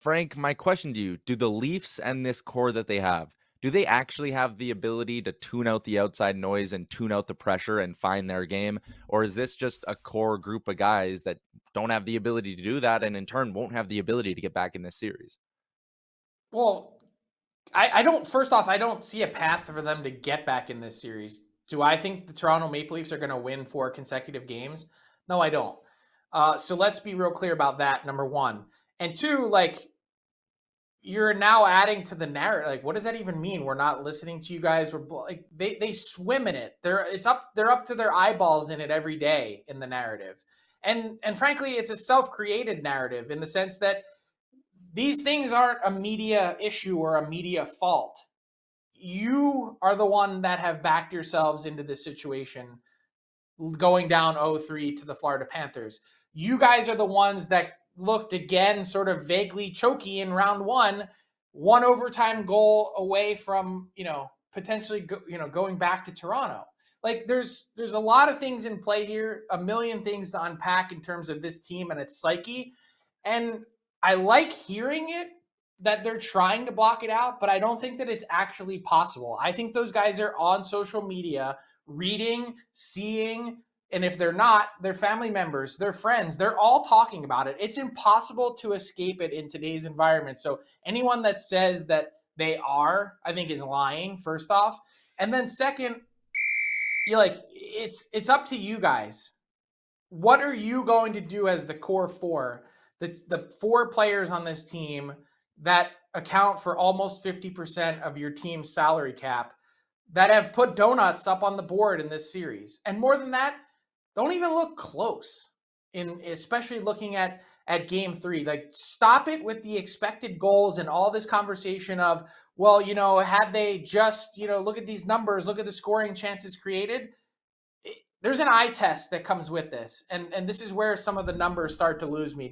Frank, my question to you, do the Leafs and this core that they have, do they actually have the ability to tune out the outside noise and tune out the pressure and find their game? Or is this just a core group of guys that don't have the ability to do that and in turn won't have the ability to get back in this series? Well, I don't. First off, I don't see a path for them to get back in this series. Do I think the Toronto Maple Leafs are going to win 4 consecutive games? No, I don't. So let's be real clear about that. Number one, and two, like you're now adding to the narrative. Like, what does that even mean? We're not listening to you guys. We're like they swim in it. They're up to their eyeballs in it every day in the narrative, and frankly, it's a self-created narrative in the sense that these things aren't a media issue or a media fault. You are the one that have backed yourselves into this situation going down 0-3 to the Florida Panthers. You guys are the ones that looked again sort of vaguely choky in round one overtime goal away from, potentially going back to Toronto. Like there's a lot of things in play here, a million things to unpack in terms of this team and its psyche. And I like hearing it that they're trying to block it out, but I don't think that it's actually possible. I think those guys are on social media reading, seeing, and if they're not, their family members, their friends, they're all talking about it. It's impossible to escape it in today's environment. So anyone that says that they are, I think is lying, first off. And then second, you're like, it's up to you guys. What are you going to do as the core four? The four players on this team that account for almost 50% of your team's salary cap that have put donuts up on the board in this series. And more than that, don't even look close in especially looking at game 3. Like stop it with the expected goals and all this conversation of, well, had they just, look at these numbers, look at the scoring chances created. There's an eye test that comes with this. And this is where some of the numbers start to lose me.